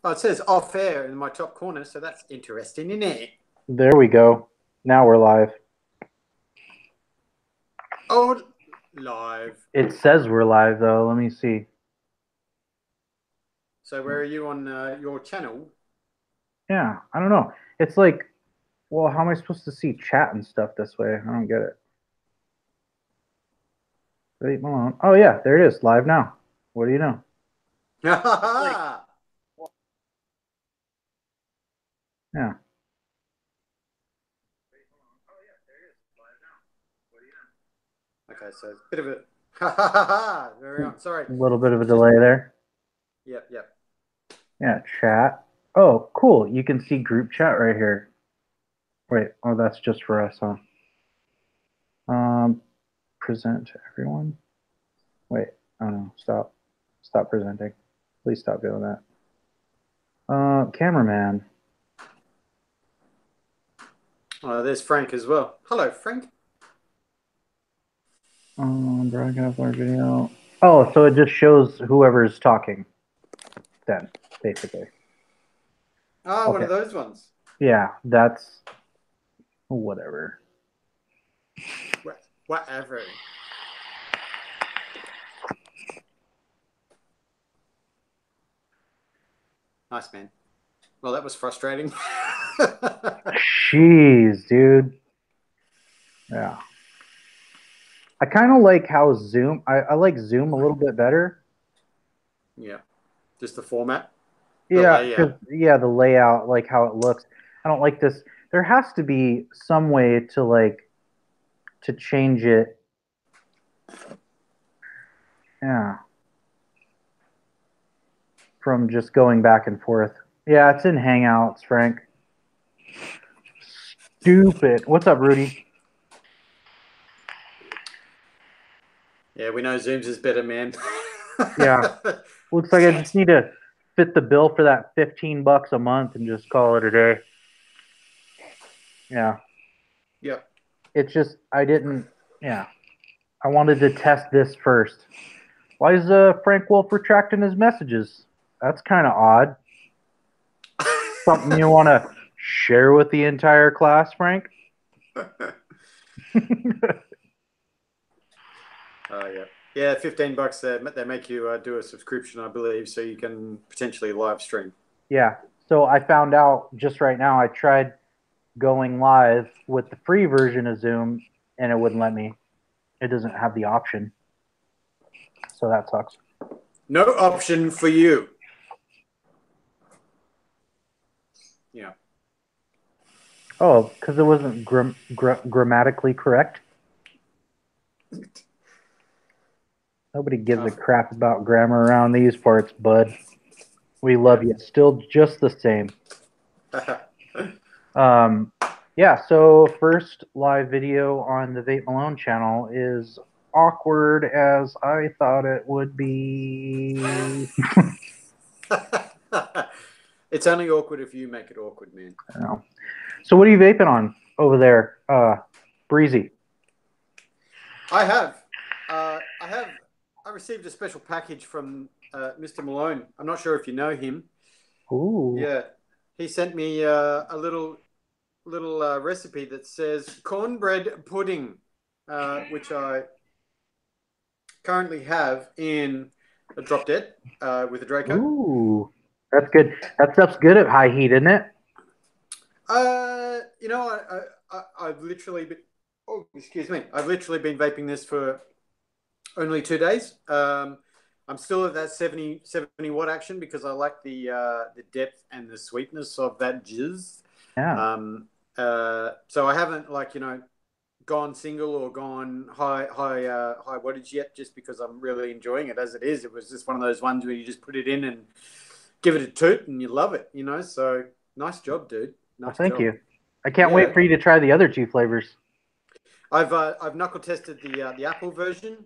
Oh, it says off air in my top corner, so that's interesting, isn't it? There we go. Now we're live. Oh, live. It says we're live though. Let me see. So where are you on your channel? Yeah, I don't know. It's like, well, how am I supposed to see chat and stuff this way? I don't get it. Wait, hold on. Oh yeah, there it is, live now. What do you know? It's like, yeah. Okay, so it's a bit of a ha ha ha ha. Very on. Sorry, A little bit of a it's just delay there. yep, yep. Yeah, chat. Oh, cool. You can see group chat right here. Wait, oh, that's just for us, huh? Um, present to everyone. Wait, oh no, stop. Stop presenting. Please stop doing that. Cameraman. There's Frank as well. Hello, Frank. Broadcast live video. Oh, so it just shows whoever's talking then, basically. Ah, one Okay. of those ones. Yeah, that's whatever. Whatever. Nice, man. Well, that was frustrating. Jeez, dude. Yeah. I kind of like how Zoom, I like Zoom a little bit better. Yeah, just the format, the Yeah, because, layout. yeah, the layout, like how it looks. I don't like this. There has to be some way to, like, to change it. Yeah. From just going back and forth. Yeah, it's in Hangouts, Frank. Stupid. What's up, Rudy? Yeah, we know Zoom's is better, man. Yeah. Looks like I just need to fit the bill for that $15 a month and just call it a day. Yeah. Yep. It's just I didn't. Yeah. I wanted to test this first. Why is Frank Wolf retracting his messages? That's kind of odd. Something you want to share with the entire class, Frank? Yeah. Yeah, $15. They make you do a subscription, I believe, so you can potentially live stream. Yeah. So I found out just right now. I tried going live with the free version of Zoom, and it wouldn't let me. It doesn't have the option, so that sucks. No option for you. Yeah. Oh, because it wasn't grammatically correct. Nobody gives a Tough. crap about grammar around these parts, bud. We love Yeah. you still just the same. Um, yeah, so first live video on the Vape Malone channel is awkward as I thought it would be. It's only awkward if you make it awkward, man. So what are you vaping on over there, Breezy? I have. I have. I received a special package from Mr. Malone. I'm not sure if you know him. Ooh, Yeah, he sent me a little recipe that says cornbread pudding, which I currently have in a drop dead with a Draco. ooh, that's good. That stuff's good at high heat, isn't it? You know, I've literally been, oh, excuse me, I've literally been vaping this for only 2 days. I'm still at that 70 watt action because I like the depth and the sweetness of that jizz. Yeah. Um, so I haven't gone single or gone high wattage yet, just because I'm really enjoying it as it is. It was just one of those ones where you just put it in and give it a toot and you love it, you know. So nice job, dude. Well, Nice thank job. you. I can't wait Yeah, for you to try the other two flavors. I've knuckle tested the apple version.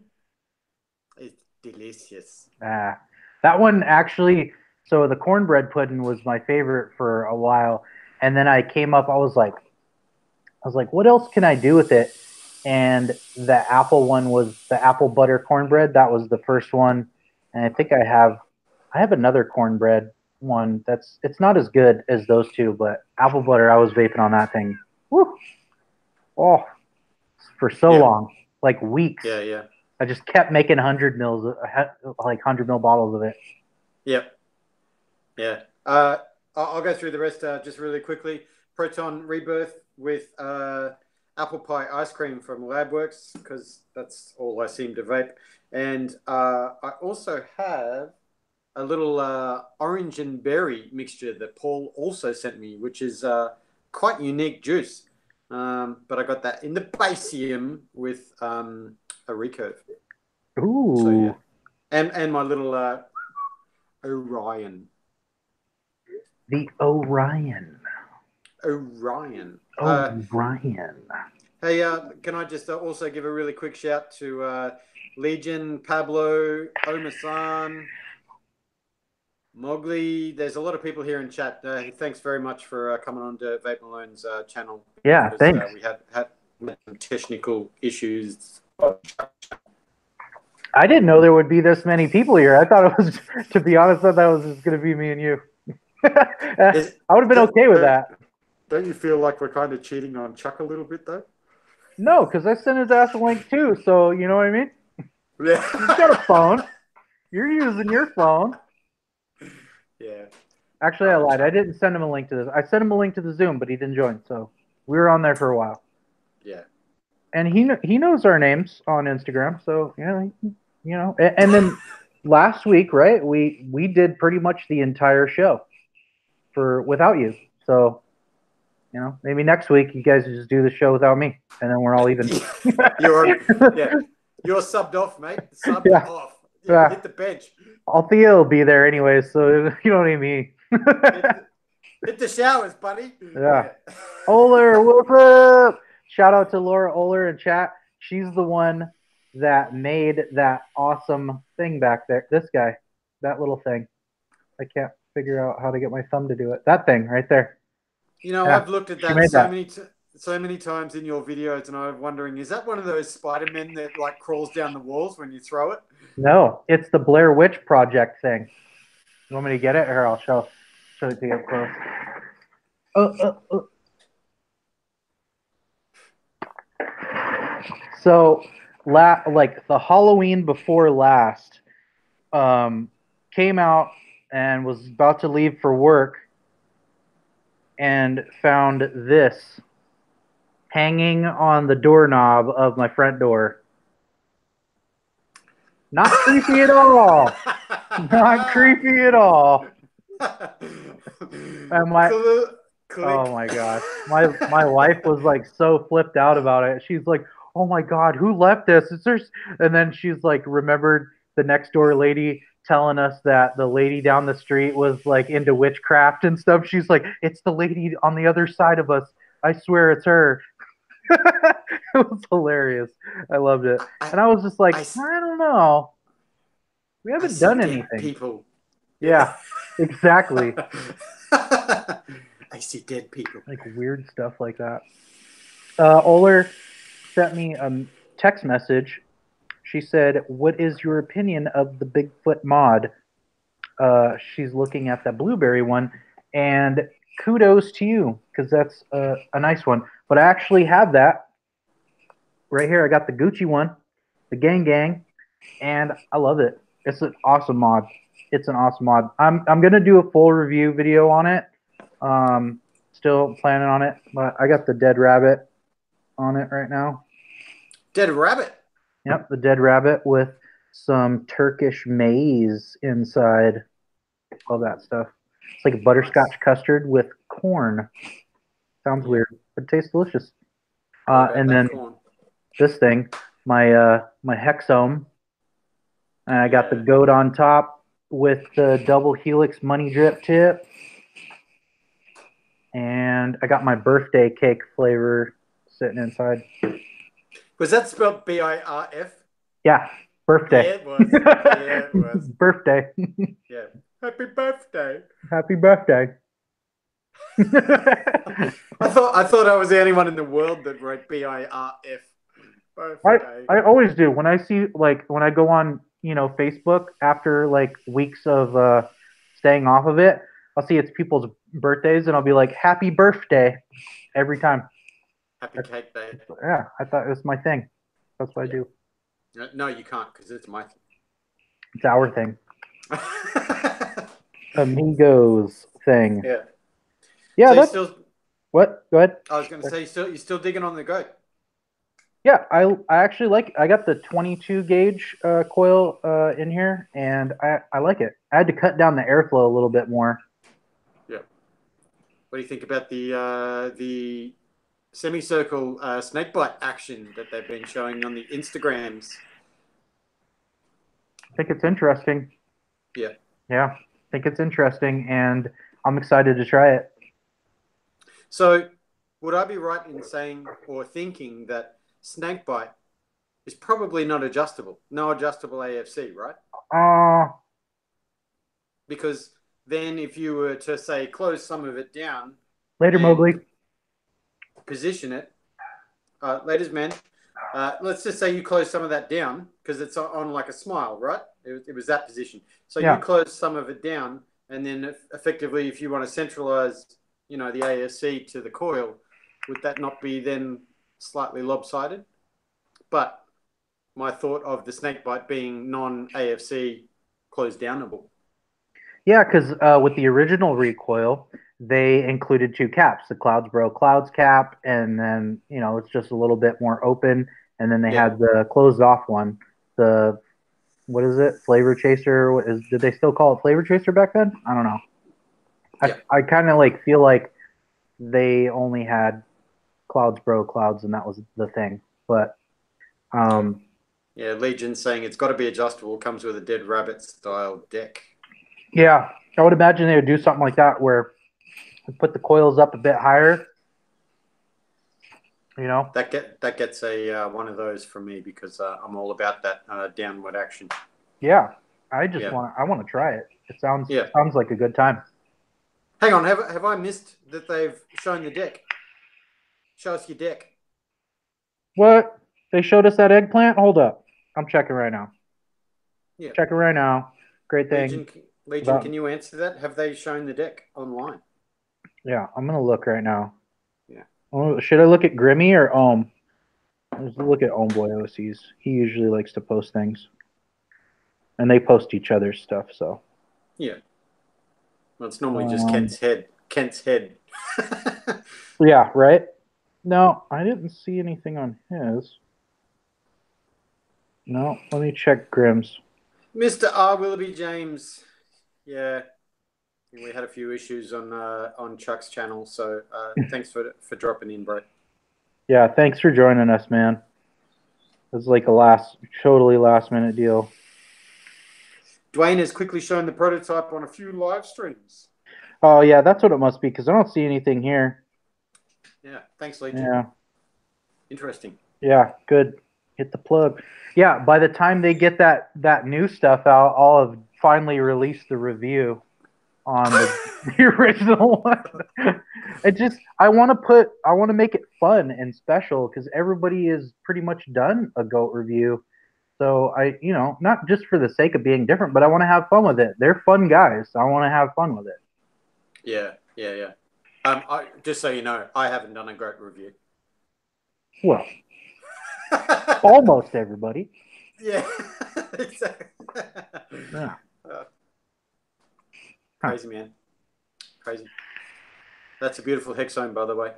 It's delicious. Ah, that one actually. So the cornbread pudding was my favorite for a while, and then I came up. I was like, what else can I do with it? And the apple one was the apple butter cornbread. That was the first one, and I think I have another cornbread. one it's not as good as those two, but apple butter, I was vaping on that thing. Woo! Oh, for so long, like weeks. Yeah. I just kept making 100 mils, like 100 ml bottles of it. Yep. Yeah. I'll go through the rest just really quickly. Proton Rebirth with apple pie ice cream from Labworks, because that's all I seem to vape. And I also have a little orange and berry mixture that Paul also sent me, which is quite unique juice. But I got that in the Basium with a recurve. Ooh. So yeah, and my little Orion. The Orion. Orion. Orion. Hey, can I just also give a really quick shout to Legion, Pablo, Omasan, Mowgli. There's a lot of people here in chat. Thanks very much for coming on to Vape Malone's channel. Yeah, thanks. We had some technical issues. I didn't know there would be this many people here. I thought it was, to be honest, I thought it was just going to be me and you. I would have been okay with that. Don't you feel like we're kind of cheating on Chuck a little bit, though? No, because I sent his ass a link too, so you know what I mean? Yeah. He's got a phone. You're using your phone. Yeah. Actually, I lied. I didn't send him a link to this. I sent him a link to the Zoom, but he didn't join, so we were on there for a while. Yeah. And he knows our names on Instagram, so yeah, you know. And then last week, right? We did pretty much the entire show without you. So, you know, maybe next week you guys just do the show without me, and then we're all even. You're subbed off, mate. Subbed off. Yeah. Hit the bench. Althea will be there anyway, so you know what I mean. Hit the showers, buddy. Yeah. Oler, what's up? Shout out to Laura Oler in chat. She's the one that made that awesome thing back there. This guy, that little thing. I can't figure out how to get my thumb to do it. That thing right there. You know, I've looked at that so many times in your videos, and I'm wondering, is that one of those Spider-Men that like crawls down the walls when you throw it? No, it's the Blair Witch Project thing. You want me to get it? Here, I'll show it to you up close. So, like the Halloween before last, came out and was about to leave for work, and found this hanging on the doorknob of my front door. Not creepy at all. Not creepy at all. And oh my gosh, my wife was like so flipped out about it. She's like, "Oh my God, who left this? And then she's like, remembered the next door lady telling us that the lady down the street was like into witchcraft and stuff. She's like, "It's the lady on the other side of us. I swear it's her." It was hilarious. I loved it. And I was just like, I don't know. We haven't done anything. People. Yeah, exactly. I see dead people. Like weird stuff like that. Oler sent me a text message. She said, "What is your opinion of the Bigfoot mod?" She's looking at the blueberry one, and kudos to you, because that's a nice one. But I actually have that right here. I got the Gucci one, the Gang, and I love it. It's an awesome mod. It's an awesome mod. I'm gonna do a full review video on it. Still planning on it, but I got the Dead Rabbit on it right now. Dead Rabbit? Yep, the Dead Rabbit with some Turkish maize inside. All that stuff. It's like butterscotch custard with corn. Sounds weird, but it tastes delicious. And then this thing, my Hexome. And I got the goat on top with the double helix money drip tip. And I got my birthday cake flavor sitting inside. Was that spelled BIRF? Yeah, birthday. Yeah, it was. Yeah, it was. Birthday. Yeah. Happy birthday. Happy birthday. I thought I was the only one in the world that wrote BIRF. Birthday. I always do. When I see, like, when I go on, Facebook after like weeks of staying off of it, I'll see it's people's birthdays, and I'll be like, "Happy birthday!" every time. Happy Cake Day. Yeah, I thought it was my thing. That's what I do. No, you can't because it's my It's our thing. thing. Amigos thing. Yeah. Yeah, So you that's still? what. Go ahead. I was going to say you're still digging on the goat. Yeah, I actually like. I got the 22 gauge coil in here, and I like it. I had to cut down the airflow a little bit more. Yeah. What do you think about the semicircle snakebite action that they've been showing on the Instagrams? I think it's interesting. Yeah. Yeah, I think it's interesting, and I'm excited to try it. So, would I be right in saying or thinking that snakebite is probably not adjustable? No adjustable AFC, right? Uh, Because then, if you were to say close some of it down Later, Mowgli. and position it, ladies, man, let's just say you close some of that down because it's on like a smile, right? It was that position. So Yeah. you close some of it down, and then effectively, if you want to centralize, the AFC to the coil, would that not be then slightly lopsided? But my thought of the snakebite being non-AFC closed downable. Yeah, because with the original recoil, they included two caps: the Cloudsbro Clouds cap, and then it's just a little bit more open. And then they Yeah. had the closed off one. The what is it? Flavor Chaser? Did they still call it Flavor Chaser back then? I don't know. Yeah. I kind of feel like they only had Cloudsbro Clouds, and that was the thing. But Yeah, Legion saying it's got to be adjustable, comes with a Dead Rabbit style deck. yeah, I would imagine they would do something like that where they put the coils up a bit higher. That gets a one of those from me because I'm all about that downward action. Yeah, I want to try it. It sounds like a good time. Hang on, have I missed that they've shown the deck? Show us your deck. What? They showed us that eggplant? Hold up. I'm checking right now. Yeah. Checking right now. Great thing. Legion, can you answer that? Have they shown the deck online? Yeah, I'm going to look right now. Yeah. Oh, should I look at Grimmy or Ohm? Let's look at Ohm Boy OCs. He usually likes to post things. And they post each other's stuff, so. Yeah. Well, it's normally just Kent's head. Kent's head. Yeah, right? No, I didn't see anything on his. No, let me check Grimm's. Mr. R. Willoughby James. Yeah. We had a few issues on Chuck's channel, so thanks for dropping in, bro. Yeah, thanks for joining us, man. It was like a totally last minute deal. Dwayne has quickly shown the prototype on a few live streams. Oh, yeah, that's what it must be, because I don't see anything here. Yeah, thanks, Legion. Yeah. Interesting. Yeah, good. Hit the plug. Yeah, by the time they get that new stuff out, I'll have finally released the review on the original one. I want to make it fun and special because everybody is pretty much done a GOAT review. So not just for the sake of being different, but I want to have fun with it. They're fun guys. So I want to have fun with it. Yeah. Just so you know, I haven't done a GOAT review. Well, almost everybody. Yeah, exactly. Yeah. Crazy, man. Crazy. That's a beautiful Hexome, by the way.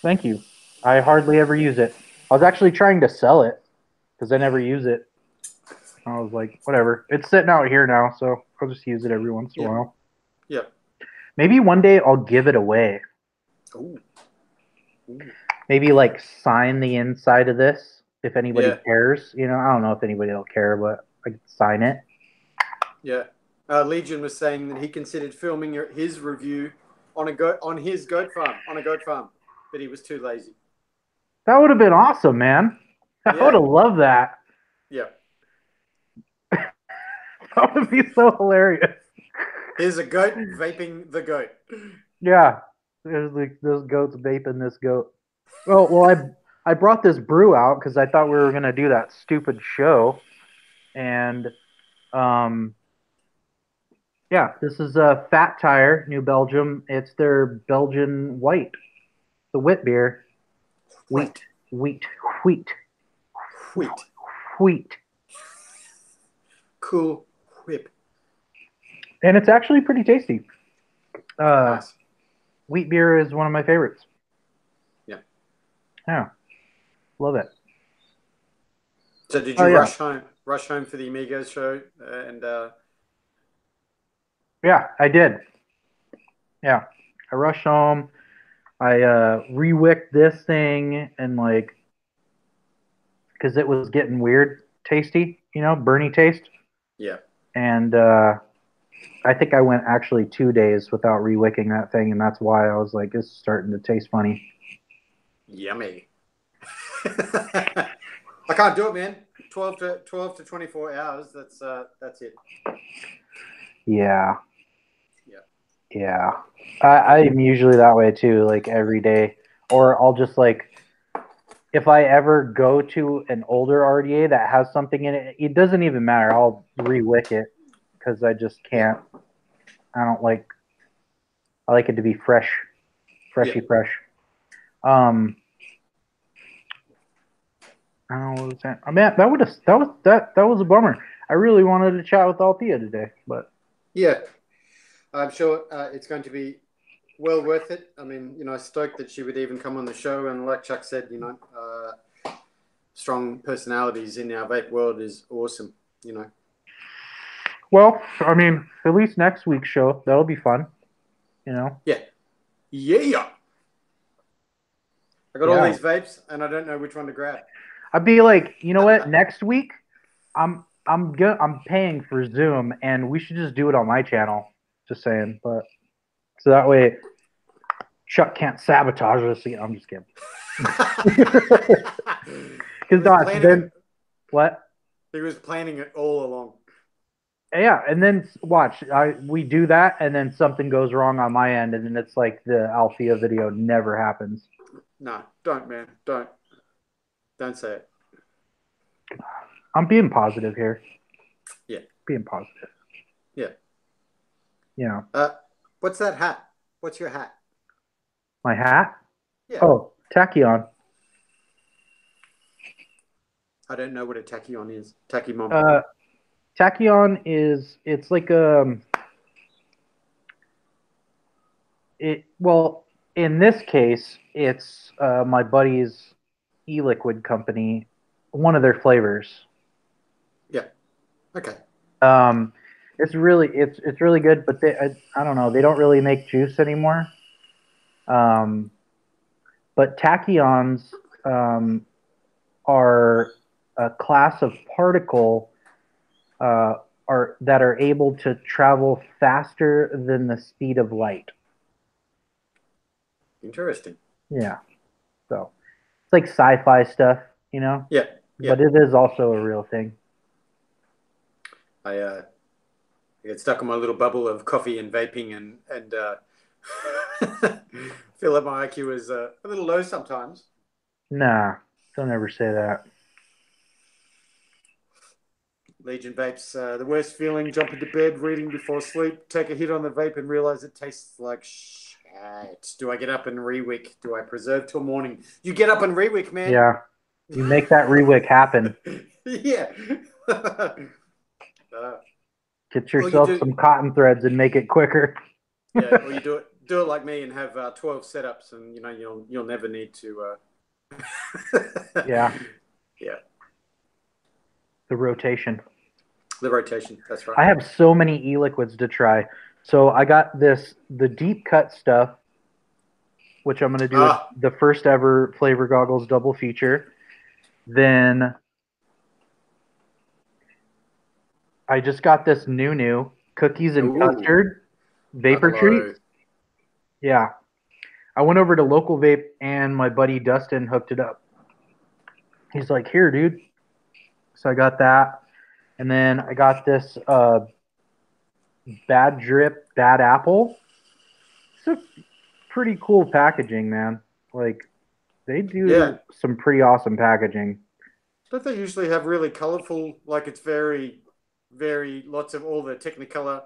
Thank you. I hardly ever use it. I was actually trying to sell it because I never use it. I was like, whatever. It's sitting out here now, so I'll just use it every once in a while. Yeah. Maybe one day I'll give it away. Ooh. Maybe sign the inside of this if anybody cares. I don't know if anybody will care, but I could sign it. Yeah. Legion was saying that he considered filming his review on his goat farm, but he was too lazy. That would have been awesome, man. I would have loved that. Yeah. That would be so hilarious. Here's a goat vaping the goat. Yeah. There's this goat's vaping this goat. Oh, well, I brought this brew out because I thought we were going to do that stupid show. And Yeah, this is a Fat Tire, New Belgium. It's their Belgian white, the wit beer. Wheat, Wheat. wheat, wheat, Wheat. wheat. Cool whip. And it's actually pretty tasty. Nice. Wheat beer is one of my favorites. Yeah. Yeah, love it. So did Oh you yeah, rush home for the Amigos show? And yeah, I did. Yeah, I rushed home. I rewicked this thing and like because it was getting weird, tasty, burny taste. yeah, And I think I went actually 2 days without rewicking that thing, and that's why I was like, it's starting to taste funny. yummy. I can't do it, man. 12 to 24 hours. That's it. Yeah, Yeah. yeah. I'm usually that way too, like every day. Or I'll just like, if I ever go to an older RDA that has something in it, it doesn't even matter. I'll rewick it because I just Yeah. can't. I don't like. I like it to be fresh, freshy Yeah. fresh. Um, I don't know what was that. I mean, that was a bummer. I really wanted to chat with Althea today, but Yeah. I'm sure it's going to be well worth it. I mean, stoked that she would even come on the show. And like Chuck said, strong personalities in our vape world is awesome. well, I mean, at least next week's show that'll be fun. Yeah. Yeah. I got all Yeah. these vapes and I don't know which one to grab. I'd be like, you know what? Next week, I'm paying for Zoom, and we should just do it on my channel. Just saying, but so that way Chuck can't sabotage us. I'm just kidding. Because then what? He was planning it all along. Yeah, and then watch. We do that, and then something goes wrong on my end, and then it's like the Althea video never happens. No, don't, man. Don't say it. I'm being positive here. Yeah. Being positive. Yeah. Yeah. What's that hat? What's your hat? My hat? Yeah. Oh, Tachyon. I don't know what a tachyon is. Tachymon. Tachyon it's like well, in this case, it's my buddy's e-liquid company, one of their flavors. Yeah. Okay. It's really good, but I don't know, they don't really make juice anymore. But tachyons are a class of particle that are able to travel faster than the speed of light. Interesting. Yeah. So it's like sci-fi stuff, Yeah. Yeah. But it is also a real thing. I get stuck in my little bubble of coffee and vaping and feel like my IQ is a little low sometimes. Nah, don't ever say that. Legion vapes, the worst feeling, jump into bed, reading before sleep, take a hit on the vape and realize it tastes like shit. Do I get up and rewick? Do I preserve till morning? You get up and rewick, man. Yeah, you make that rewick happen. Yeah. Get yourself some cotton threads and make it quicker. Yeah, or you do it like me and have 12 setups, and you'll never need to. Yeah. Yeah. The rotation. The rotation. That's right. I have so many e-liquids to try. So I got the deep cut stuff, which I'm going to do the first ever Flavor Goggles double feature. Then I just got this new cookies and custard vapor treat. Yeah. I went over to Local Vape and my buddy Dustin hooked it up. He's like, here, dude. So I got that. And then I got this Bad Drip, Bad Apple. It's a pretty cool packaging, man. Like, they do some pretty awesome packaging. Don't they usually have really colorful, like it's very, very lots of all the Technicolor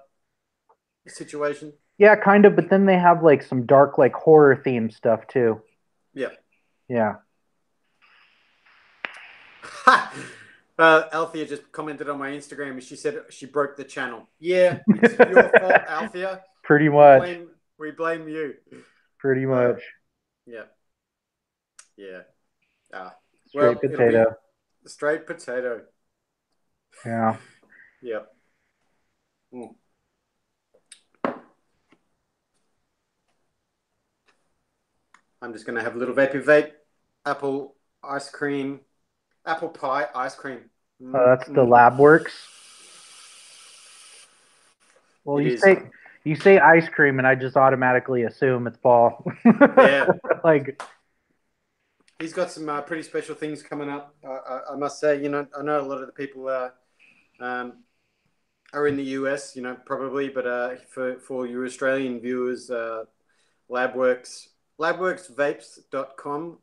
situation. Yeah, kind of. But then they have like some dark, like horror themed stuff too. Yeah. Yeah. Althea just commented on my Instagram and she said she broke the channel. Yeah, it's your fault, Althea. Pretty We much. blame you. Pretty much. Yeah. Yeah. Straight It'll be potato. straight potato. Yeah. Yep. Mm. I'm just gonna have a little vapey vape. Apple ice cream. Apple pie ice cream. That's the Lab Works. Well, It is. you say ice cream, and I just automatically assume it's Paul. Yeah. Like, he's got some pretty special things coming up. I must say, I know a lot of the people are in the US, probably, but for your Australian viewers, labworksvapes.com.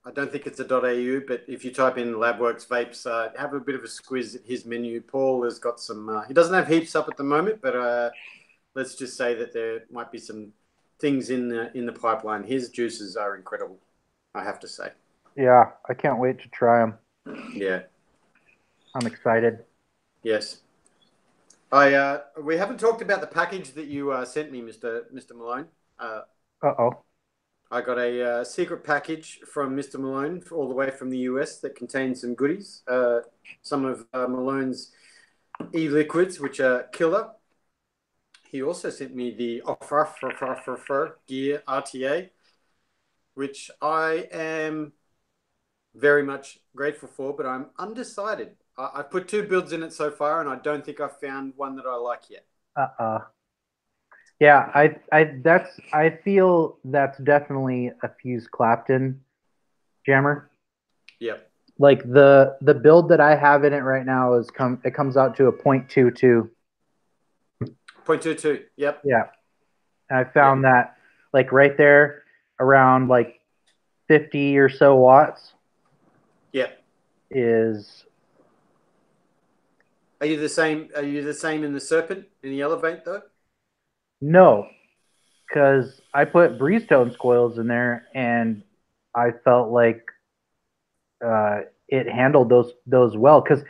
I don't think it's a .au, but if you type in Labworks Vapes, have a bit of a squiz at his menu. Paul has got some. He doesn't have heaps up at the moment, but let's just say that there might be some things in the pipeline. His juices are incredible, I have to say. yeah, I can't wait to try them. Yeah, I'm excited. yes. We haven't talked about the package that you sent me, Mr. Malone. Uh-oh. I got a secret package from Mr. Malone all the way from the US that contains some goodies. Some of Malone's e-liquids, which are killer. He also sent me the offer gear RTA, which I am very much grateful for, but I'm undecided. I've put 2 builds in it so far, and I don't think I've found one that I like yet. Yeah, I feel that's definitely a Fuse Clapton jammer. Yep. Like the build that I have in it right now it comes out to a 0.22. 0.22. Yep. Yeah. And I found that like right there around like 50 or so watts. Yep. Is Are you the same in the Serpent, in the Elevate though? no, because I put Breezetones coils in there and I felt like it handled those well. Because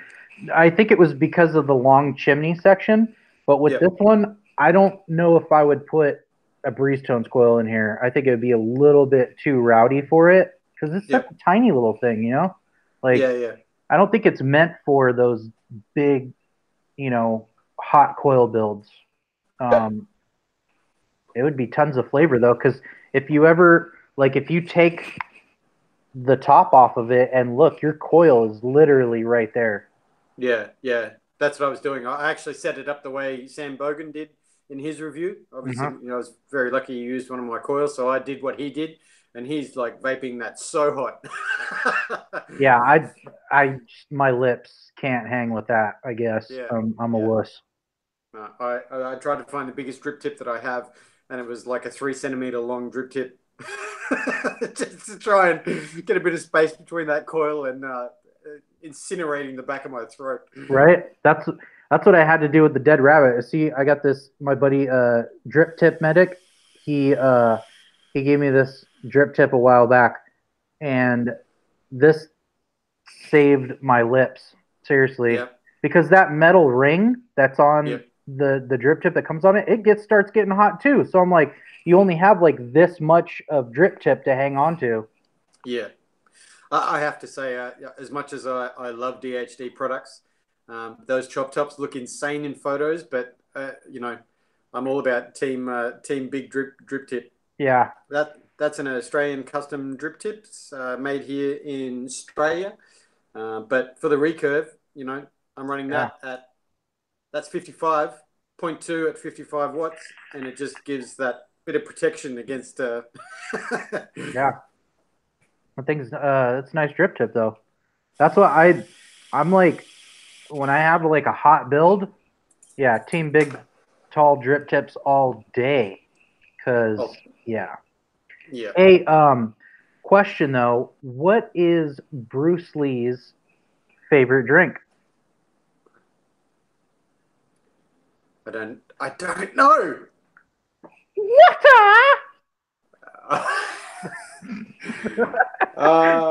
I think it was because of the long chimney section. But with this one, I don't know if I would put a Breezetones coil in here. I think it would be a little bit too rowdy for it because it's such a tiny little thing, Like, I don't think it's meant for those big, hot coil builds. It would be tons of flavor though, because if you take the top off of it and look, your coil is literally right there. Yeah, that's what I was doing. I actually set it up the way Sam Bogan did in his review. Obviously, I was very lucky he used one of my coils, so I did what he did, and he's like vaping that so hot. Yeah, my lips can't hang with that. I guess I'm a wuss. I tried to find the biggest drip tip that I have, and it was like a 3 centimeter long drip tip, just to try and get a bit of space between that coil and incinerating the back of my throat. Right. That's what I had to do with the dead rabbit. See, I got this. My buddy, Drip Tip Medic. He gave me this drip tip a while back, and this saved my lips seriously because that metal ring that's on the drip tip that comes on it, starts getting hot too. So I'm like, you only have like this much of drip tip to hang on to. Yeah. I have to say, as much as I love DHD products, those chop tops look insane in photos, but I'm all about team big drip tip. Yeah. That's an Australian custom drip tips made here in Australia, but for the recurve, I'm running that at that's 55.2 at 55 watts, and it just gives that bit of protection against. Yeah. I think it's a nice drip tip though. That's what I'm like when I have like a hot build. Yeah, team big, tall drip tips all day. Cause Yeah. Hey, question though, what is Bruce Lee's favorite drink? I don't know.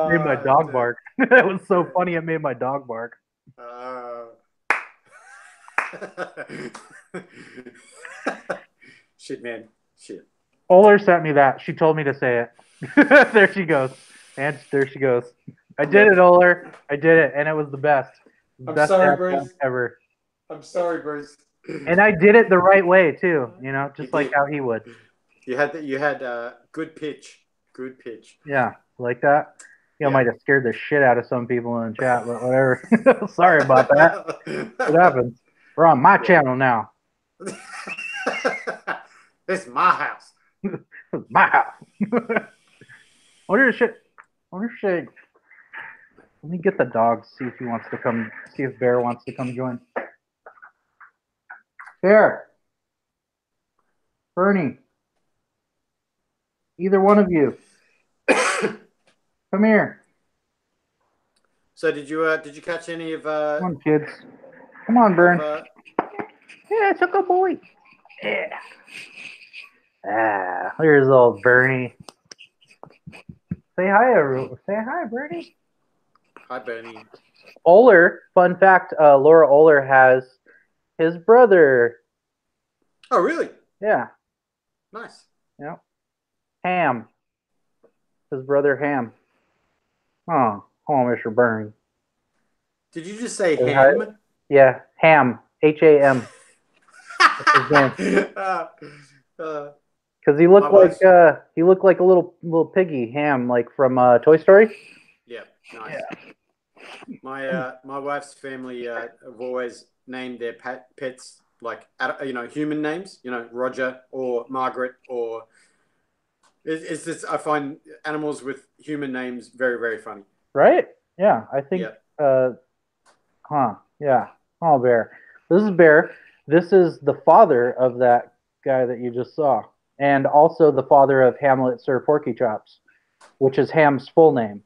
Made my dog bark. That was so funny. It made my dog bark. Shit, man. Shit. Oler sent me that. She told me to say it. There she goes. And there she goes. I did it, Oler. I did it, and it was the best. I'm sorry, Bruce. Ever. I'm sorry, Bruce. And I did it the right way too. You know, just like how he would. You had good pitch. Good pitch. Yeah, like that. You know, might have scared the shit out of some people in the chat, but whatever. Sorry about that. What happens? We're on my channel now. This is my house. This is my house. Wonder shit. Let me get the dog. See if he wants to come. See if Bear wants to come join. Bear. Bernie. Either one of you. Come here. So did you catch any of Come on, kids. Come on, Bern. Yeah, it's a good boy. Yeah. Ah, here's old Bernie. Say hi, everyone. Say hi, Bernie. Hi, Bernie. Oler, fun fact, Laura Oler has his brother. Oh, really? Yeah. Nice. Yeah. Ham. His brother Ham. Oh, Mr. Bernie. Did you just say ham? Yeah, Ham. H-A-M. Because he looked like a little piggy Ham, like from Toy Story. Yeah, nice. Yeah. My wife's family have always named their pets like human names. Roger or Margaret or. It's just I find animals with human names very, very funny. Right? Yeah, I think. Yeah. Yeah. Oh, Bear. This is Bear. This is the father of that guy that you just saw, and also the father of Hamlet Sir Porky Chops, which is Ham's full name.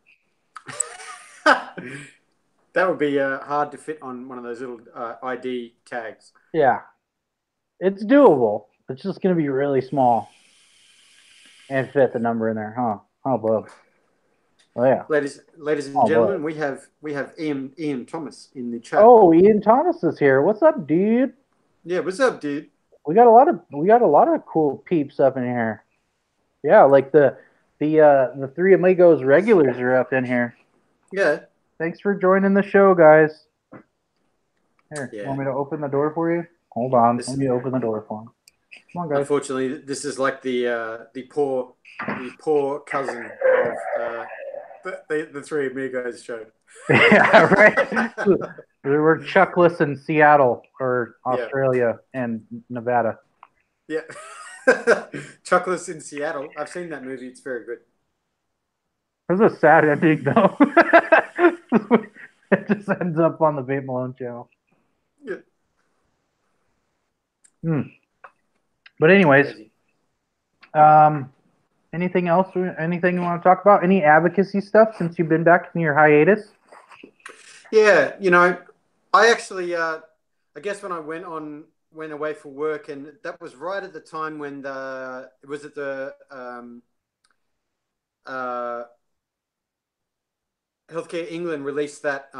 That would be hard to fit on one of those little ID tags. Yeah, it's doable. It's just going to be really small and fit the number in there, huh? Oh, bub. Oh yeah. Ladies and gentlemen, we have Ian Thomas in the chat. Oh, Ian Thomas is here. What's up, dude? Yeah, what's up, dude? We got a lot of cool peeps up in here. Yeah, like the Three Amigos regulars are up in here. Yeah. Thanks for joining the show, guys. Here, want me to open the door for you? Hold on, let me open the door for him. Come on, guys. Unfortunately, this is like the poor cousin of the Three Amigos show. Yeah, right. We're Chuckless in Seattle or Australia and Nevada. Yeah. Chuckless in Seattle. I've seen that movie. It's very good. There's a sad ending, though. It just ends up on the Vape Malone channel. Yeah. But anyways, anything else? Anything you want to talk about? Any advocacy stuff since you've been back in your hiatus? Yeah, I actually, I guess when I went away for work, and that was right at the time when Healthcare England released that.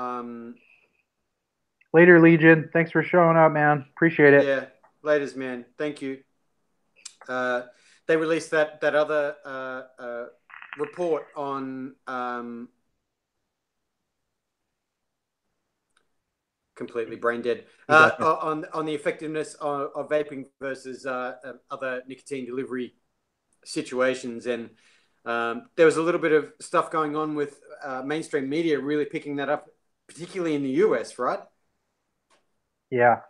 Later, Legion. Thanks for showing up, man. Appreciate it. Yeah, laters, man. Thank you. They released that other report on completely brain dead on the effectiveness of vaping versus other nicotine delivery situations, and there was a little bit of stuff going on with mainstream media really picking that up, particularly in the US, right? Yeah.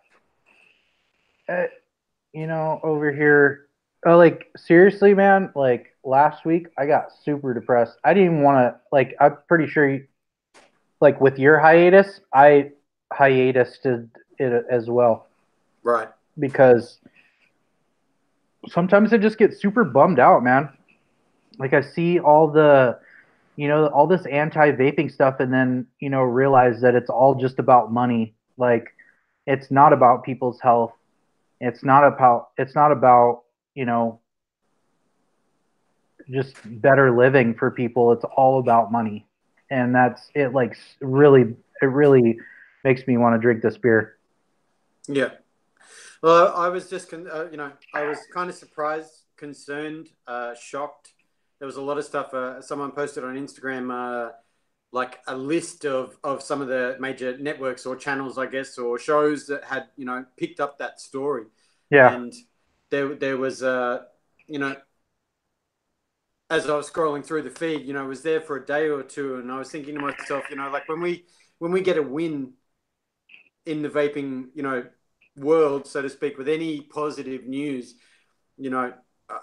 Over here, like seriously, man, like last week I got super depressed. I didn't even want to, I'm pretty sure with your hiatus, I hiatused it as well. Right. Because sometimes I just get super bummed out, man. Like I see all the, all this anti-vaping stuff and then, realize that it's all just about money. Like it's not about people's health. It's not about just better living for people. It's all about money, and that's it. Like it really makes me want to drink this beer. Yeah. Well, I was just, I was kind of surprised, concerned, shocked. There was a lot of stuff. Someone posted on Instagram, like a list of some of the major networks or channels, I guess, or shows that had, picked up that story. Yeah, And there was, you know, as I was scrolling through the feed, I was there for a day or two, and I was thinking to myself, like when we get a win in the vaping, world, so to speak, with any positive news, you know,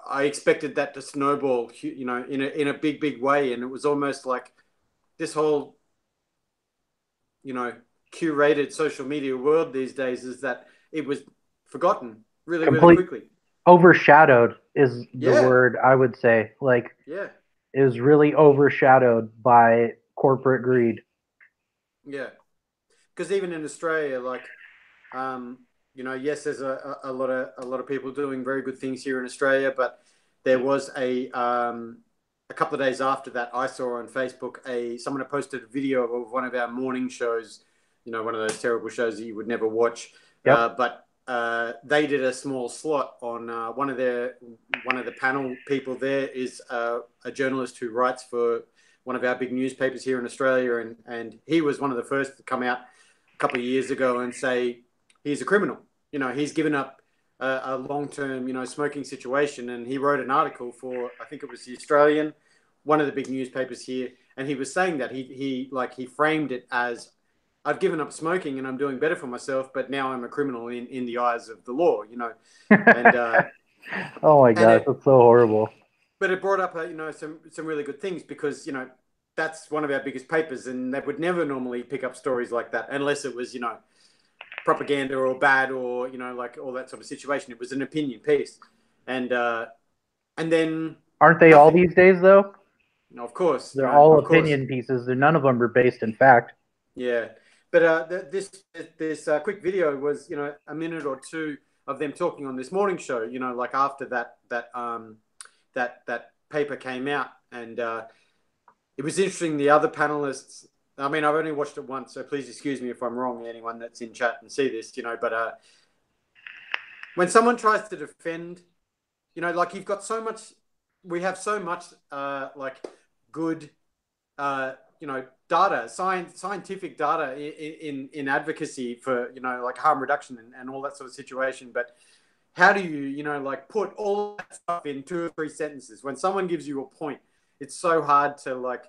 I expected that to snowball, in a big way, and it was almost like this whole, you know, curated social media world these days is that it was forgotten really, really complete quickly. overshadowed is the Yeah, word I would say. Like yeah, is really overshadowed by corporate greed. yeah. Because even in Australia, like, yes, there's a lot of people doing very good things here in Australia, but there was a couple of days after that, I saw on Facebook someone had posted a video of one of our morning shows, one of those terrible shows that you would never watch, Yep. but they did a small slot on one of the panel people. There is a journalist who writes for one of our big newspapers here in Australia, and he was one of the first to come out a couple of years ago and say he's a criminal. He's given up a long-term, smoking situation, and he wrote an article for, I think it was the Australian, one of the big newspapers here, and he was saying that he framed it as, I've given up smoking and I'm doing better for myself, but now I'm a criminal in the eyes of the law, and Oh my and gosh, it that's so horrible. but it brought up some really good things, because that's one of our biggest papers, and they would never normally pick up stories like that unless it was propaganda or bad, or like all that sort of situation. It was an opinion piece, and then Aren't they all nothing. these days though? Of course, They're all of course, opinion pieces. They're none of them are based in fact. yeah. But this quick video was a minute or two of them talking on this morning show. Like after that paper came out, and it was interesting. The other panelists. I mean, I've only watched it once, so please excuse me if I'm wrong. Anyone that's in chat and see this, but when someone tries to defend, like you've got so much, we have so much, like good, data, scientific data in advocacy for, like harm reduction and all that sort of situation. But how do you, like put all that stuff in 2 or 3 sentences? When someone gives you a point, it's so hard to like,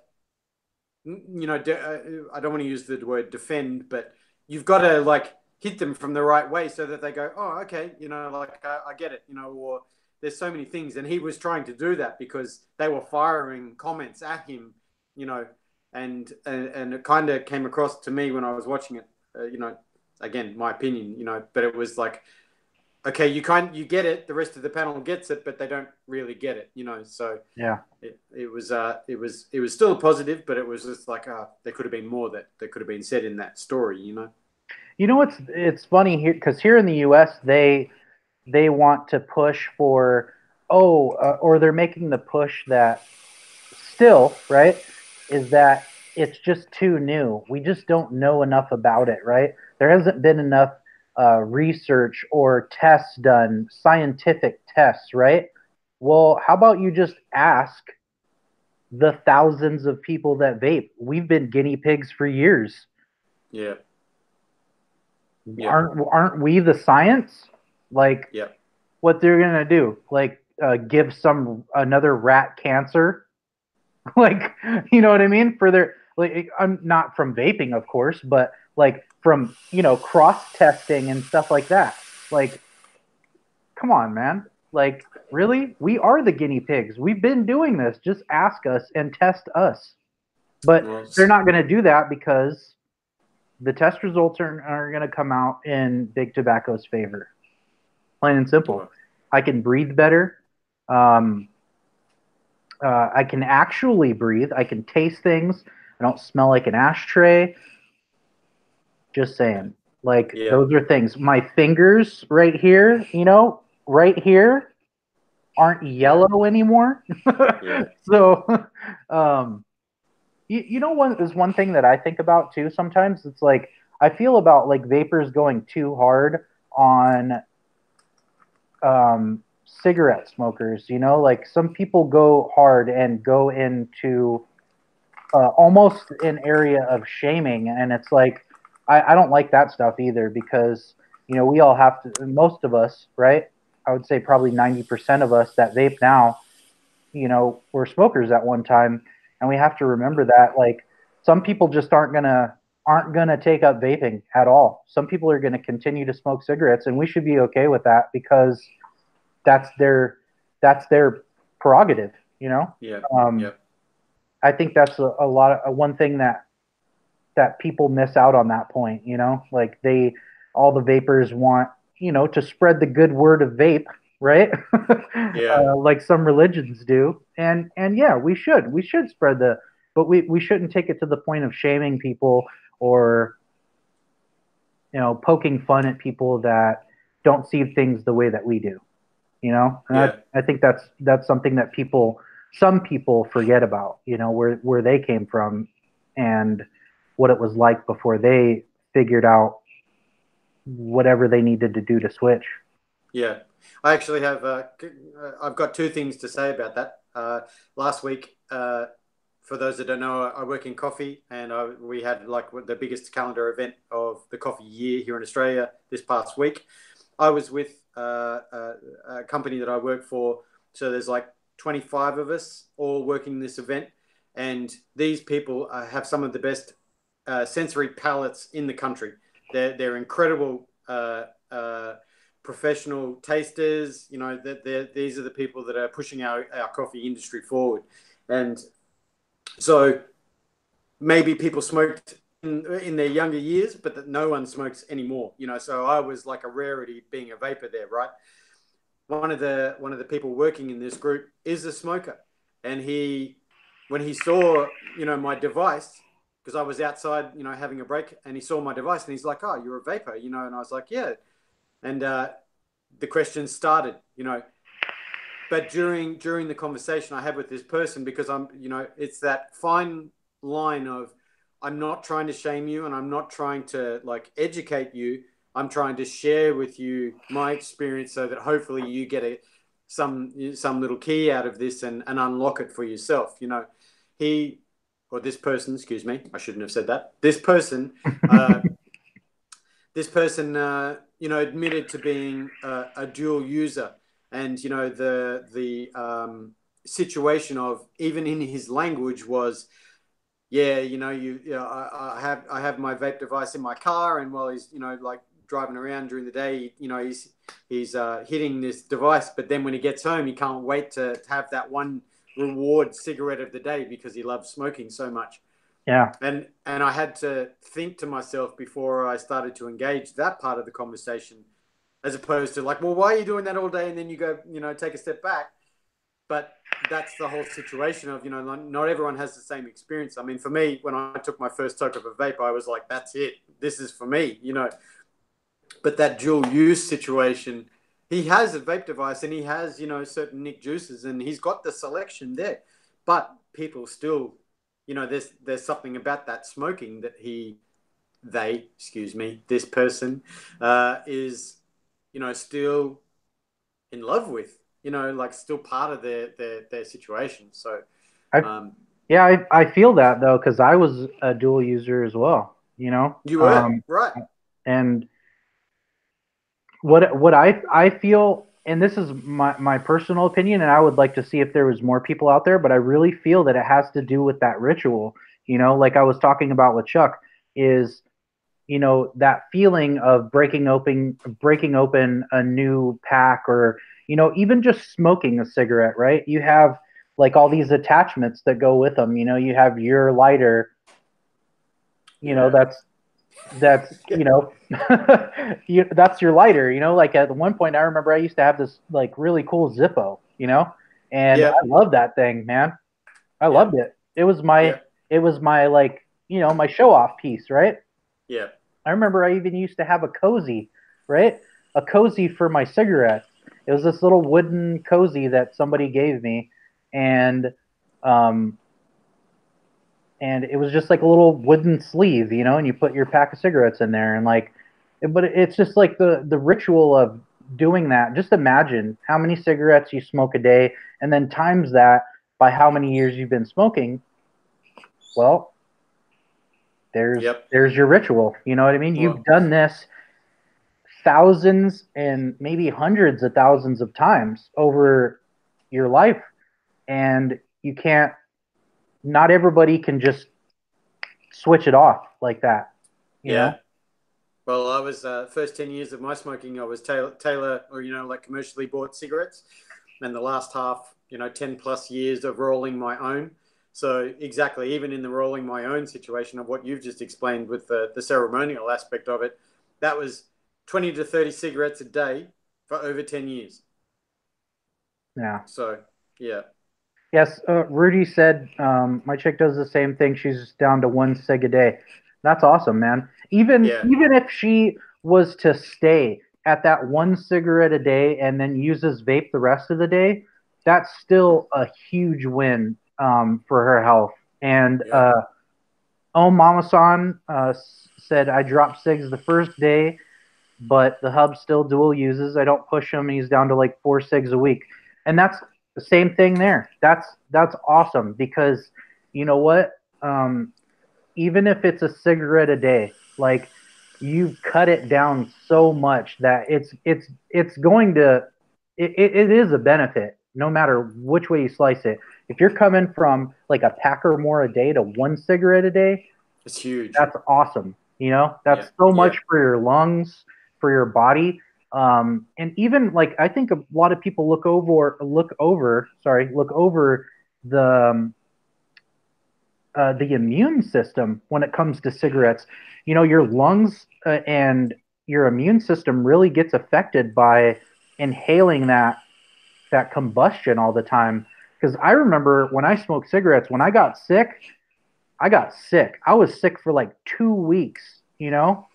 I don't want to use the word defend, but you've got to like hit them from the right way so that they go, oh, okay, like I get it, or there's so many things. And he was trying to do that because they were firing comments at him, and it kind of came across to me when I was watching it, again, my opinion, but it was like, okay, you get it. The rest of the panel gets it, but they don't really get it, So Yeah. it was still a positive, but it was just like there could have been more that could have been said in that story, You know what's it's funny here because here in the U.S. they want to push for or they're making the push that still right is that it's just too new. We just don't know enough about it, right? There hasn't been enough research or tests done, scientific tests, right? Well, how about you just ask the thousands of people that vape? We've been guinea pigs for years. Yeah, yeah, Aren't we the science? Like yeah, what they're gonna do? Like give some another rat cancer? Like you know what I mean? For their like I'm not from vaping, of course, but like from cross testing and stuff like that. Like come on, man. Like really? We are the guinea pigs. We've been doing this. Just ask us and test us. But well, they're not going to do that because the test results are going to come out in Big Tobacco's favor. Plain and simple. well, I can breathe better. Um, I can actually breathe. I can taste things. I don't smell like an ashtray. Just yeah. saying. Like Yeah. those are things. My fingers right here, right here aren't Yeah. yellow anymore. Yeah. So, um, one thing that I think about too sometimes. It's like I feel about like vapors going too hard on cigarette smokers. Like some people go hard and go into almost an area of shaming, and it's like I don't like that stuff either because we all have to. Most of us, right? I would say probably 90% of us that vape now, were smokers at one time, and we have to remember that like some people just aren't gonna take up vaping at all. Some people are gonna continue to smoke cigarettes, and we should be okay with that because that's their that's their prerogative. Yeah. Um, Yeah. I think that's a lot of one thing that people miss out on that point. Like all the vapors want to spread the good word of vape, right? Yeah. Like some religions do, and yeah, we should spread but we shouldn't take it to the point of shaming people or poking fun at people that don't see things the way that we do. And Yeah. I think that's something that some people forget about, where they came from and what it was like before they figured out whatever they needed to do to switch. Yeah, I actually have. I've got two things to say about that. Last week, for those that don't know, I work in coffee, and we had like the biggest calendar event of the coffee year here in Australia this past week. I was with a company that I work for, so there's like 25 of us all working this event, and these people have some of the best sensory palates in the country. They're incredible. Professional tasters. These are the people that are pushing our coffee industry forward. And so maybe people smoked in their younger years, but that no one smokes anymore. So I was like a rarity being a vapor there, right? One of the people working in this group is a smoker, and when he saw my device, because I was outside having a break, and he saw my device and he's like, "Oh, you're a vapor," and I was like, "Yeah." And the questions started, but during the conversation I had with this person, because it's that fine line of, I'm not trying to shame you and I'm not trying to like educate you. I'm trying to share with you my experience so that hopefully you get some little key out of this and unlock it for yourself. He or this person, excuse me, I shouldn't have said that. This person admitted to being a dual user, and the situation of, even in his language, was, yeah, I have my vape device in my car, and while he's like driving around during the day, he's hitting this device, but then when he gets home, he can't wait to have that one reward cigarette of the day because he loves smoking so much. Yeah. And I had to think to myself before I started to engage that part of the conversation, as opposed to like, well, why are you doing that all day? And then you go, take a step back. But that's the whole situation of, not everyone has the same experience. I mean, for me, when I took my first toke of a vape, I was like, that's it. This is for me. But that dual use situation, he has a vape device and he has, certain nic juices, and he's got the selection there. But people still, there's something about that smoking that this person is, still in love with, like still part of their situation. So, I um, Yeah, I feel that though because I was a dual user as well. you were right. And what I feel, and this is my personal opinion, and I would like to see if there was more people out there, but I really feel that it has to do with that ritual. Like I was talking about with Chuck, is that feeling of breaking open a new pack, or even just smoking a cigarette, right? You have like all these attachments that go with them. You have your lighter, Yeah. that's that's your lighter. Like at one point I remember I used to have this like really cool Zippo, and I Yep. loved that thing, man. I loved Yep. it. It was my Yep. like my show off piece, right? Yep. I remember I even used to have a cozy, right? A cozy for my cigarettes. It was this little wooden cozy that somebody gave me, and um, and it was just like a little wooden sleeve, you know, and you put your pack of cigarettes in there, and like, but it's just like the ritual of doing that. Just imagine how many cigarettes you smoke a day, and then times that by how many years you've been smoking. Well, Yep. there's your ritual. You know what I mean? You've Well, done this thousands and maybe hundreds of thousands of times over your life, and you can't. Not everybody can just switch it off like that. You yeah. know? Well, I was first 10 years of my smoking, I was Taylor, or like commercially bought cigarettes, and the last half, 10+ years of rolling my own. So exactly, even in the rolling my own situation of what you've just explained with the ceremonial aspect of it, that was 20 to 30 cigarettes a day for over 10 years. Yeah. So yeah, Yes, Rudy said my chick does the same thing. She's down to one cig a day. That's awesome, man. Even yeah, even if she was to stay at that one cigarette a day and then uses vape the rest of the day, that's still a huge win for her health. And yeah. Mama-san said I dropped cigs the first day, but the hub still dual uses. I don't push him. He's down to like 4 cigs a week, and that's the same thing there. That's awesome because you know what? Even if it's a cigarette a day, like you've cut it down so much that it's going to it is a benefit no matter which way you slice it. If you're coming from like a pack or more a day to one cigarette a day, It's huge. that's awesome. You know, Yeah, that's so yeah. much for your lungs, for your body. And even like I think a lot of people look over the the immune system when it comes to cigarettes. You know, your lungs and your immune system really gets affected by inhaling that combustion all the time. Because I remember when I smoked cigarettes, when I got sick, I got sick. I was sick for like 2 weeks, you know?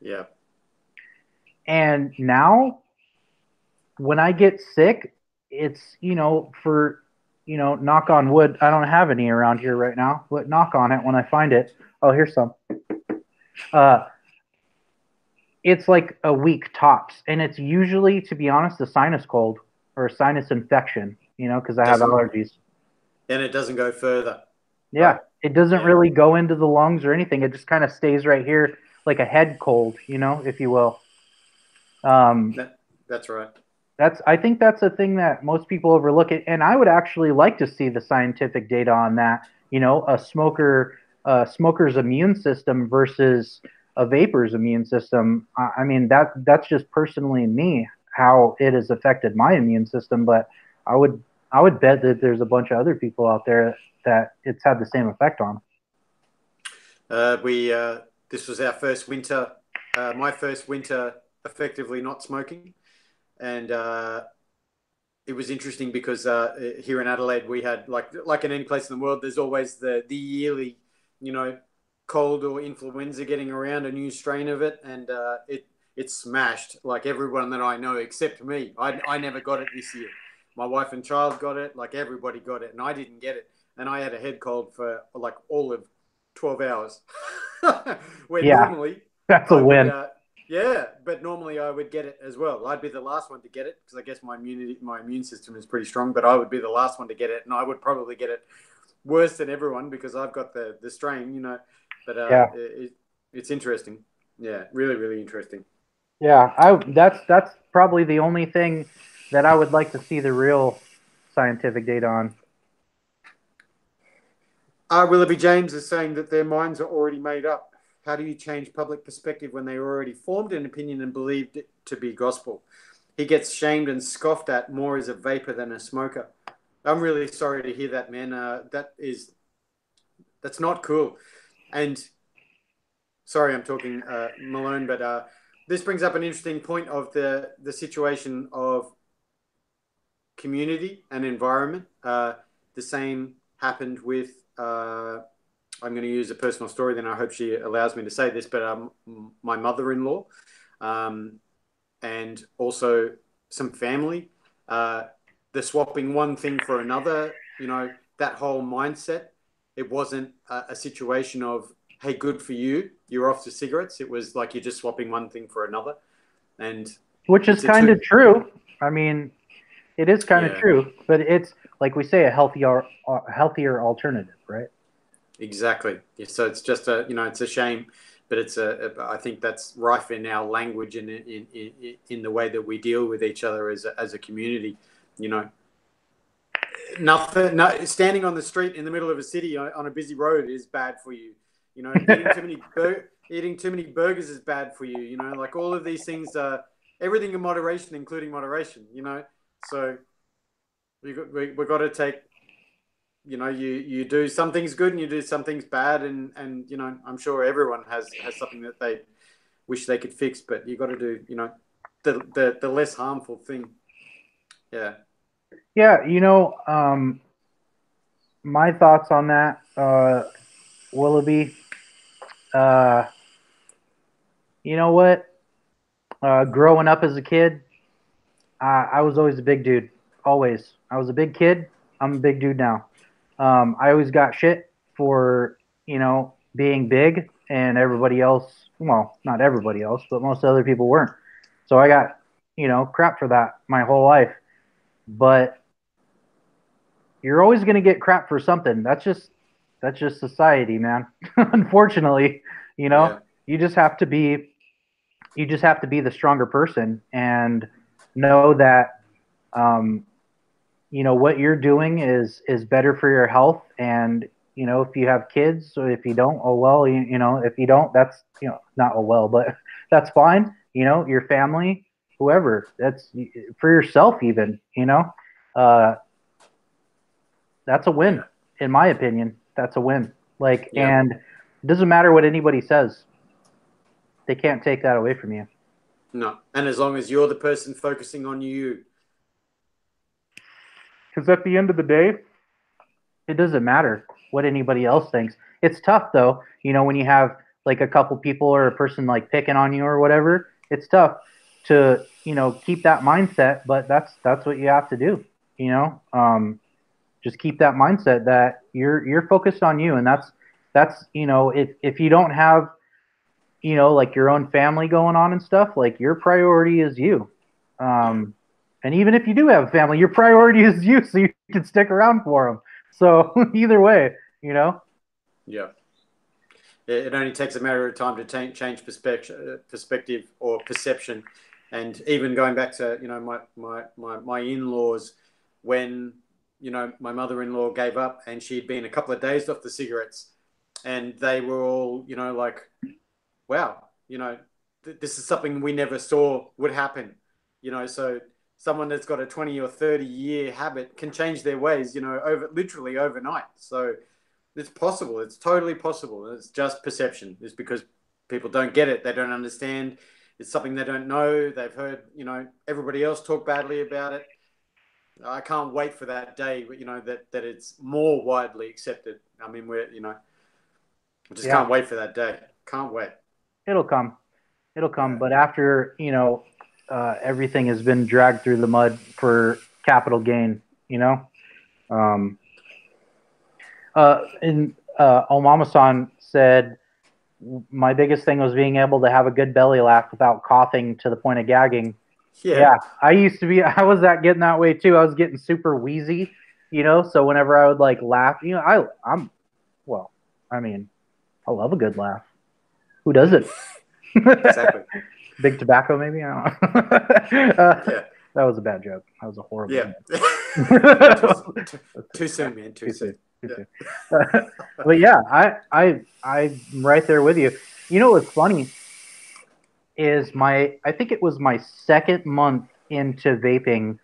Yeah. And now when I get sick, it's, knock on wood. I don't have any around here right now, but knock on it when I find it. Oh, here's some. Uh, it's like a week tops. And it's usually, to be honest, a sinus cold or a sinus infection, because I have Doesn't allergies. and it doesn't go further, Yeah. right? It doesn't Yeah. really go into the lungs or anything. It just kind of stays right here, like a head cold, if you will. Um, That's right. I think that's a thing that most people overlook it, and I would actually like to see the scientific data on that. A smoker's immune system versus a vapor's immune system. I mean that's just personally me how it has affected my immune system, but I would I would bet that there's a bunch of other people out there that it's had the same effect on. We This was our first winter, my first winter effectively not smoking, and it was interesting because here in Adelaide we had like in any place in the world, there's always the yearly, you know, cold or influenza getting around, a new strain of it, and it smashed like everyone that I know except me. I never got it this year. My wife and child got it, like everybody got it, and I didn't get it, and I had a head cold for like all of 12 hours. Where Yeah, normally that's a I would, win. yeah, but normally I would get it as well. I'd be the last one to get it because I guess my immune system is pretty strong, but I would be the last one to get it, and I would probably get it worse than everyone because I've got the strain, you know. But Yeah, it's interesting. Yeah, really, really interesting. yeah. That's probably the only thing that I would like to see the real scientific data on. Willoughby James is saying that their minds are already made up. How do you change public perspective when they already formed an opinion and believed it to be gospel? He gets shamed and scoffed at more as a vapor than a smoker. I'm really sorry to hear that, man. That's not cool. And sorry, I'm talking Malone, but this brings up an interesting point of the situation of community and environment. The same happened with I'm going to use a personal story. Then I hope she allows me to say this. But my mother-in-law, and also some family, the swapping one thing for another. That whole mindset. It wasn't a situation of, hey, good for you, you're off to cigarettes. It was like you're just swapping one thing for another, and which is kind of true. I mean, it is kind of true, but it's like we say, a healthier alternative, right? Exactly. So it's just it's a shame, but I think that's rife in our language and in the way that we deal with each other as a community. Nothing. No, standing on the street in the middle of a city on a busy road is bad for you. Eating too many burgers is bad for you. Like all of these things are everything in moderation, including moderation. So we got to take. You do some things good and you do some things bad, and I'm sure everyone has something that they wish they could fix, but you got to do the less harmful thing. Yeah. Yeah, my thoughts on that, Willoughby. You know what? Growing up as a kid, I was always a big dude. Always. I was a big kid. I'm a big dude now. I always got shit for, being big, and everybody else, well, not everybody else, but most other people weren't. So I got, crap for that my whole life. But you're always going to get crap for something. That's just society, man. Unfortunately, Yeah. you just have to be the stronger person and know that what you're doing is better for your health. And if you have kids, or if you don't, oh well. If you don't, that's not oh well, but that's fine. Your family, whoever, that's for yourself even. That's a win, in my opinion. That's a win. And it doesn't matter what anybody says. They can't take that away from you. No. And as long as you're the person focusing on you. Because at the end of the day, it doesn't matter what anybody else thinks. It's tough, though, when you have like a couple people or a person like picking on you or whatever. It's tough to, keep that mindset, but that's what you have to do, just keep that mindset that you're focused on you. And that's if you don't have like your own family going on and stuff, like your priority is you. And even if you do have a family, your priority is you, so you can stick around for them. So either way, Yeah. It only takes a matter of time to change perspective or perception. And even going back to my in-laws, when my mother-in-law gave up and she'd been a couple of days off the cigarettes, and they were all like, wow, this is something we never saw would happen. So someone that's got a 20 or 30 year habit can change their ways, literally overnight. So it's possible. It's totally possible. It's just perception. It's because people don't get it. They don't understand. It's something they don't know. They've heard, everybody else talk badly about it. I can't wait for that day, that it's more widely accepted. I mean, I just can't wait for that day. Can't wait. It'll come. But after, everything has been dragged through the mud for capital gain, and Omama-san said, my biggest thing was being able to have a good belly laugh without coughing to the point of gagging. Yeah, I was getting that way too. I was getting super wheezy, so whenever I would like laugh, I love a good laugh. Who doesn't? Exactly. Big tobacco, maybe? I don't know. That was a bad joke. That was a horrible joke. Too soon, man. Too soon. But yeah, I'm right there with you. What's funny is I think it was my second month into vaping,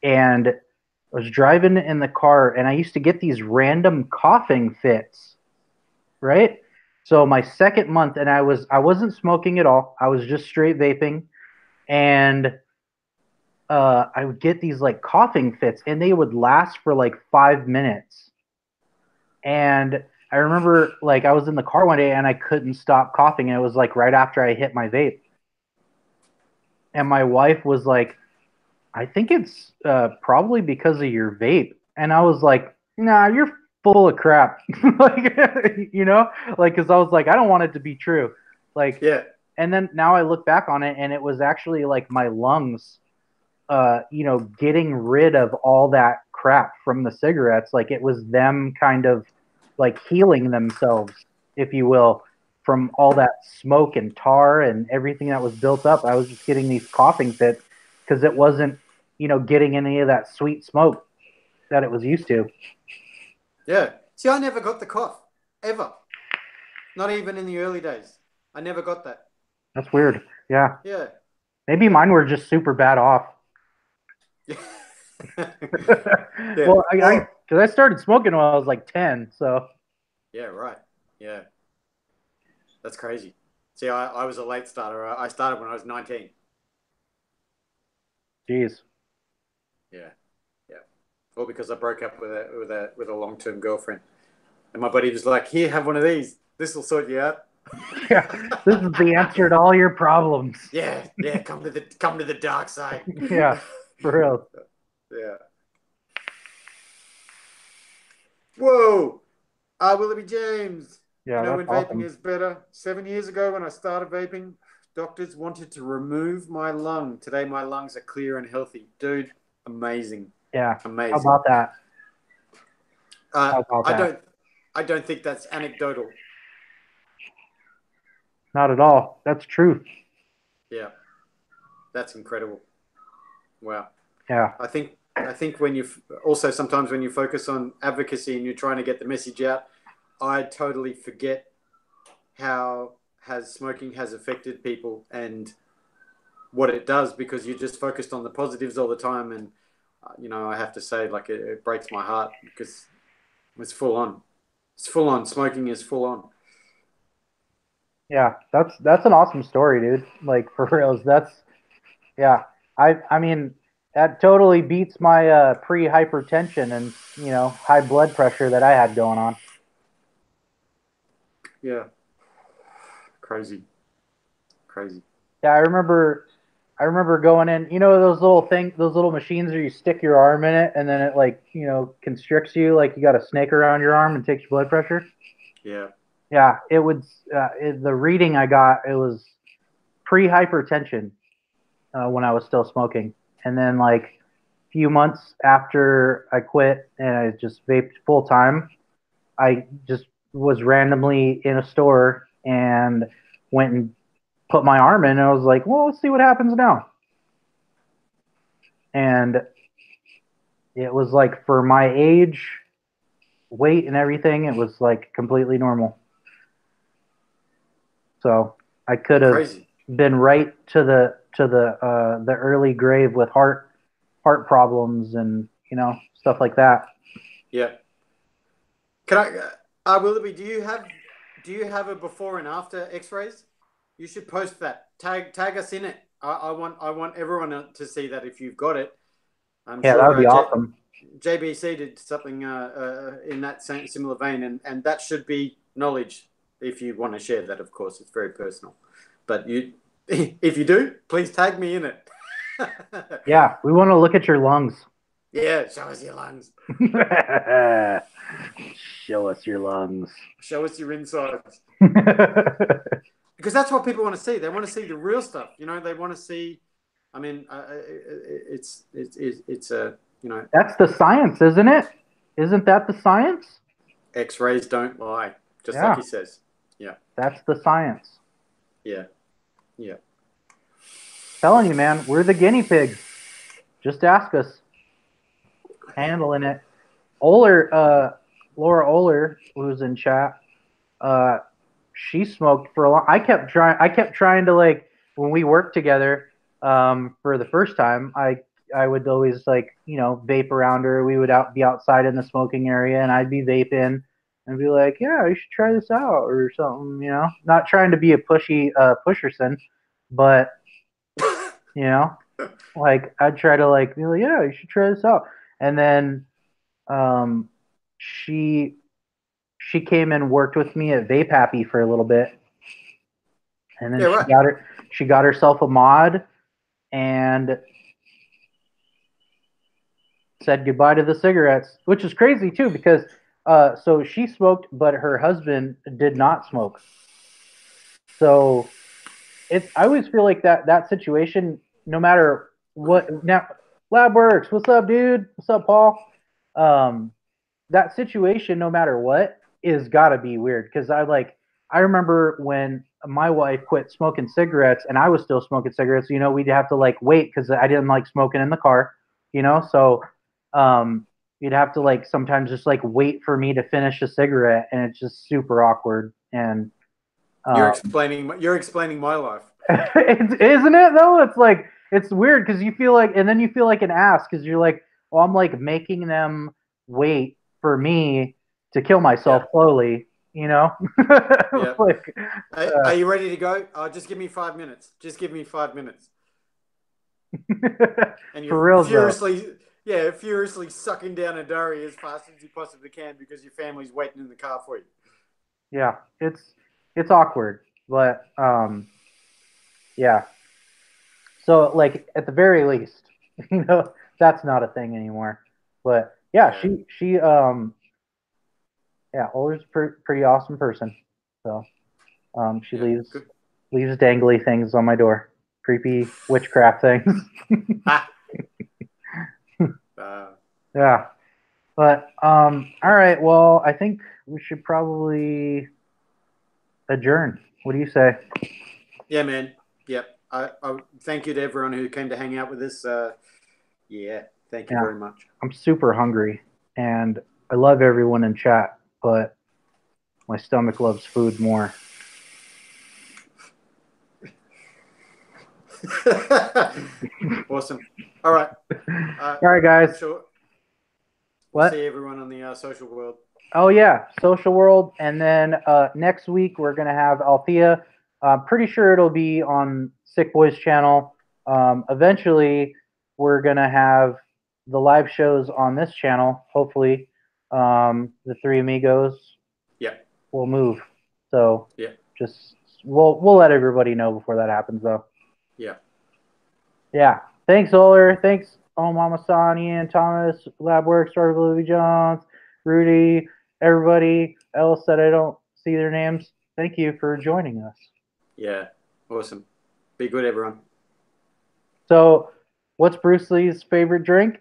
and I was driving in the car, and I used to get these random coughing fits, right? So my second month, and I wasn't smoking at all. I was just straight vaping, and I would get these like coughing fits, and they would last for like 5 minutes. And I remember like I was in the car one day and I couldn't stop coughing, and it was like right after I hit my vape. And my wife was like, I think it's probably because of your vape. And I was like, nah, you're full of crap. Like, you know, like, cause I was like, I don't want it to be true. Like, Yeah. and then now I look back on it and it was actually like my lungs, getting rid of all that crap from the cigarettes. Like it was them kind of like healing themselves, if you will, from all that smoke and tar and everything that was built up. I was just getting these coughing fits because it wasn't, getting any of that sweet smoke that it was used to. Yeah. See, I never got the cough ever. Not even in the early days. I never got that. That's weird. Yeah. Yeah. Maybe Yeah. mine were just super bad off. Yeah. Well, Well, because I started smoking when I was like 10. So, yeah, right. Yeah. That's crazy. See, I was a late starter. I started when I was 19. geez. Yeah. Yeah. All because I broke up with a long-term girlfriend. And my buddy was like, "Here, have one of these. This will sort you out." Yeah. This is the answer to all your problems. Yeah, yeah, come to the dark side. Yeah. For real. Yeah. Whoa. Willoughby James. You Yeah. know That's when vaping awesome. is better? 7 years ago when I started vaping, doctors wanted to remove my lung. Today my lungs are clear and healthy. Dude, amazing. Yeah. How Amazing. about that? Uh, How about I that? don't I don't think that's anecdotal. Not at all. That's truth. Yeah, that's incredible. Wow. Yeah. I think when you also sometimes when you focus on advocacy and you're trying to get the message out, I totally forget how has smoking has affected people and what it does because you're just focused on the positives all the time. And I have to say, like it breaks my heart because it's full on. It's full on. Smoking is full on. Yeah. That's an awesome story, dude. Like for reals. Yeah. I mean that totally beats my pre-hypertension and, high blood pressure that I had going on. Yeah, crazy, crazy. Yeah, I remember going in, those little machines where you stick your arm in it and then it like, constricts you like you got a snake around your arm and takes your blood pressure. Yeah, Yeah, it would the reading I got, it was pre-hypertension when I was still smoking. And then like a few months after I quit and I just vaped full time, I just was randomly in a store and went and put my arm in and I was like, well, let's see what happens now. And it was like for my age, weight, and everything, it was like completely normal. So I could have crazy. been right to the early grave with heart problems and stuff like that. Yeah. Can Willoughby? Do you have a before and after X-rays? You should post that. Tag us in it. I want everyone to see that if you've got it. I'm Yeah, that would sure be awesome. JBC did something in that same similar vein, and that should be knowledge. If you want to share that, of course, it's very personal. But if you do, please tag me in it. Yeah, we want to look at your lungs. Yeah, show us your lungs. Show us your lungs. Show us your insides. Because that's what people want to see. They want to see the real stuff. They want to see. I mean, it's a That's the science, isn't it? Isn't that the science? X-rays don't lie, just like Yeah, he says. Yeah, that's the science. yeah, yeah. Telling you, man, we're the guinea pigs. Just ask us. Handling it. Oler, Laura Oler, who's in chat, uh, she smoked for a long. I kept trying to like when we worked together. For the first time, I would always like vape around her. We would be outside in the smoking area, and I'd be vaping and be like, "Yeah, you should try this out" or something. Not trying to be a pusherson, but you know, like I'd try to like be like, "Yeah, you should try this out," and then um, she she came and worked with me at Vape Happy for a little bit, and then Yeah, right. she got herself a mod and said goodbye to the cigarettes, which is crazy too because so she smoked, but her husband did not smoke. So it's I always feel like that situation, no matter what. Now, Lab Works, what's up, dude? What's up, Paul? Um, that situation, no matter what, is gotta be weird because I remember when my wife quit smoking cigarettes and I was still smoking cigarettes. You know, we'd have to like wait because I didn't like smoking in the car. You know, so um, you'd have to like sometimes just like wait for me to finish a cigarette, and it's just super awkward. And You're um, explaining my life. isn't it though? It's like it's weird because you feel like, and then you feel like an ass because you're like, well, I'm like making them wait for me to kill myself Yeah, slowly, you know? yeah. Like, Are you ready to go? Just give me 5 minutes. Just give me 5 minutes. And for you're real though. furiously sucking down a durry as fast as you possibly can because your family's waiting in the car for you. Yeah, it's awkward, but yeah. So like at the very least, you know, that's not a thing anymore. But yeah, Yeah, she yeah, Older's a pretty awesome person. So she yeah, leaves good. dangly things on my door, creepy witchcraft things. Ah, uh, Yeah, but all right. Well, I think we should probably adjourn. What do you say? yeah, man. Yep. I thank you to everyone who came to hang out with us. Yeah, thank you Yeah, very much. I'm super hungry, and I love everyone in chat, but my stomach loves food more. Awesome. All right. All right, I'm guys. sure we'll What? see everyone on the social world. Oh yeah, Social World, and then next week we're gonna have Althea. I'm pretty sure it'll be on Sick Boys channel. Eventually, we're gonna have the live shows on this channel. Hopefully, the Three Amigos Yeah. will move. So Yeah. just we'll let everybody know before that happens, though. Yeah. Yeah. Thanks, Oler. Thanks, Mama San, Ian, Thomas, Labworks, Robert Louis Jones, Rudy, everybody else that I don't see their names. Thank you for joining us. Yeah. Awesome. Be good, everyone. So, what's Bruce Lee's favorite drink?